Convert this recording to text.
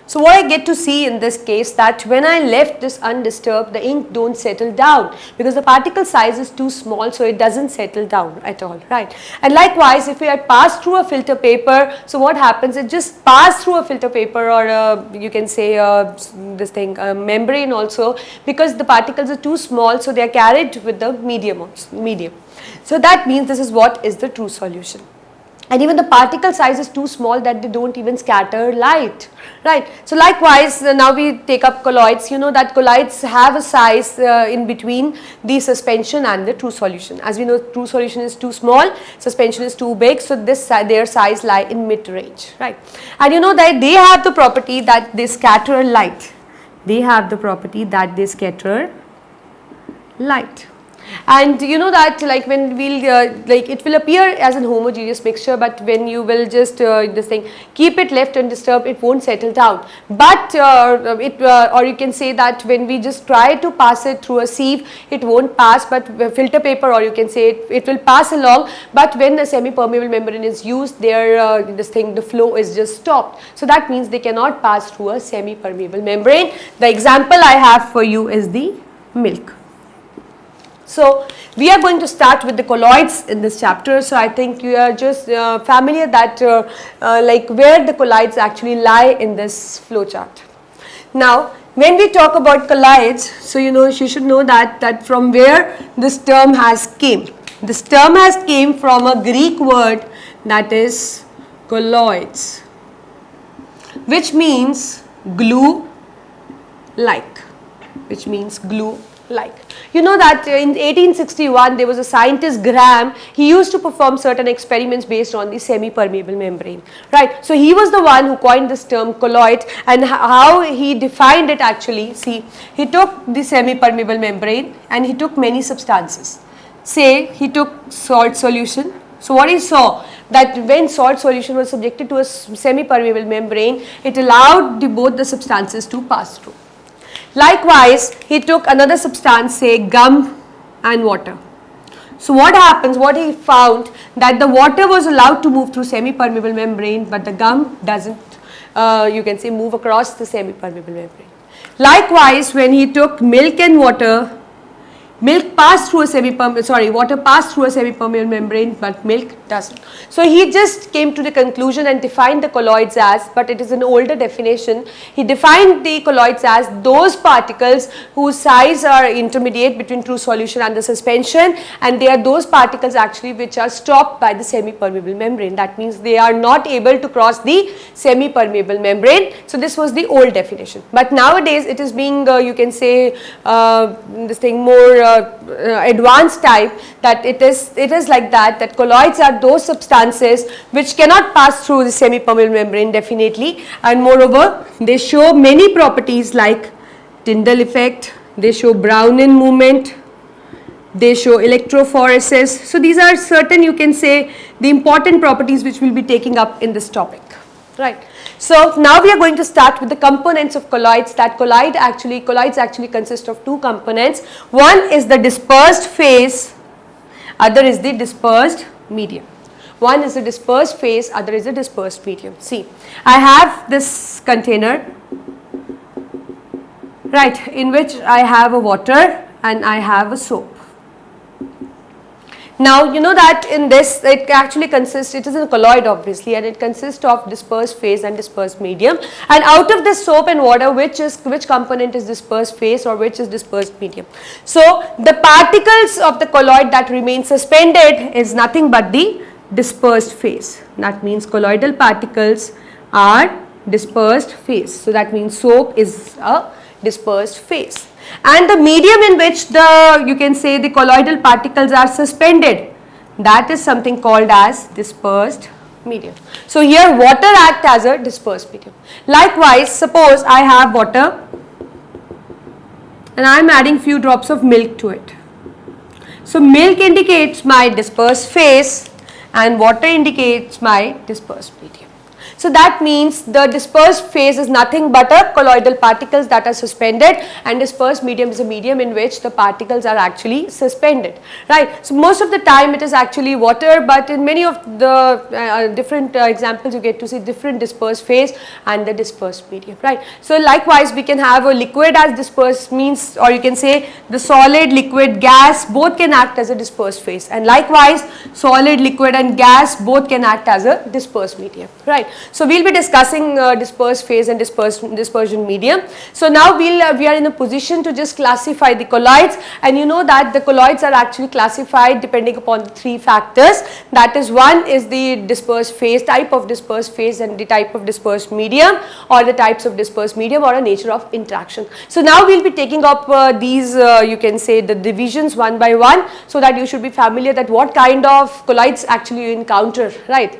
So what I get to see in this case, that when I left this undisturbed, the ink don't settle down because the particle size is too small, so it doesn't settle down at all, right? And likewise, if we had passed through a filter paper, so what happens? It just passed through a filter paper, or you can say this thing, membrane also, because the particles are too small, so they are carried with the medium. So that means this is what is the true solution. And even the particle size is too small that they don't even scatter light, right? So likewise, now we take up colloids. You know that colloids have a size in between the suspension and the true solution. As we know, true solution is too small, suspension is too big, so this their size lie in mid-range, right? And you know that they have the property that they scatter light. They have the property that they scatter light. And you know that, like, when we'll like, it will appear as an homogeneous mixture, but when you will just this thing keep it left undisturbed, it won't settle down. But or you can say that when we just try to pass it through a sieve, it won't pass, but filter paper, or you can say it will pass along. But when a semi-permeable membrane is used, there the flow is just stopped. So that means they cannot pass through a semi-permeable membrane. The example I have for you is the milk. So we are going to start with the colloids in this chapter. So I think you are just familiar that like where the colloids actually lie in this flow chart. Now when we talk about colloids, so you should know that from where this term has came. This term has came from a Greek word, that is colloids, which means glue like, You know that in 1861 there was a scientist, Graham. He used to perform certain experiments based on the semi-permeable membrane, right? So he was the one who coined this term colloid, and how he defined it actually. See, he took the semi-permeable membrane and he took many substances. Say he took salt solution. So what he saw, that when salt solution was subjected to a semi-permeable membrane, it allowed both the substances to pass through. Likewise, he took another substance, say gum and water. So what happens, what he found, that the water was allowed to move through semi-permeable membrane, but the gum doesn't, you can say, move across the semi-permeable membrane. Likewise, when he took milk and water, water passed through a semi-permeable membrane, but milk doesn't. So he just came to the conclusion and defined the colloids as, but it is an older definition. He defined the colloids as those particles whose size are intermediate between true solution and the suspension, and they are those particles actually which are stopped by the semi-permeable membrane. That means they are not able to cross the semi-permeable membrane. So this was the old definition. But nowadays it is being, you can say, this thing more advanced type, that it is like that colloids are those substances which cannot pass through the semi-permeable membrane definitely, and moreover they show many properties like Tyndall effect, they show Brownian movement, they show electrophoresis. So these are certain, you can say, the important properties which we will be taking up in this topic, right? So now we are going to start with the components of colloids. That colloids actually consist of two components. One is the dispersed phase, other is the dispersed medium. One is the dispersed phase, other is the dispersed medium. See, I have this container, right, in which I have a water and I have a soap. Now you know that in this it actually consists, it is a colloid obviously, and it consists of dispersed phase and dispersed medium. And out of this soap and water, which component is dispersed phase or which is dispersed medium? So the particles of the colloid that remain suspended is nothing but the dispersed phase. That means colloidal particles are dispersed phase. So that means soap is a dispersed phase. And the medium in which you can say the colloidal particles are suspended, that is something called as dispersed medium. So here water acts as a dispersed medium. Likewise, suppose I have water and I am adding few drops of milk to it. So milk indicates my dispersed phase and water indicates my dispersed medium. So that means the dispersed phase is nothing but a colloidal particles that are suspended, and dispersed medium is a medium in which the particles are actually suspended, right. So most of the time it is actually water, but in many of the different examples you get to see different dispersed phase and the dispersed medium, right. So likewise we can have a liquid as dispersed means, or you can say the solid, liquid, gas both can act as a dispersed phase, and likewise solid, liquid and gas both can act as a dispersed medium, right. So we will be discussing dispersed phase and dispersion medium. So now we are in a position to just classify the colloids, and you know that the colloids are actually classified depending upon the three factors, that is, one is the dispersed phase, type of dispersed phase, and the type of dispersed medium, or the types of dispersed medium, or a nature of interaction. So now we will be taking up these you can say the divisions one by one, so that you should be familiar that what kind of colloids actually you encounter, right.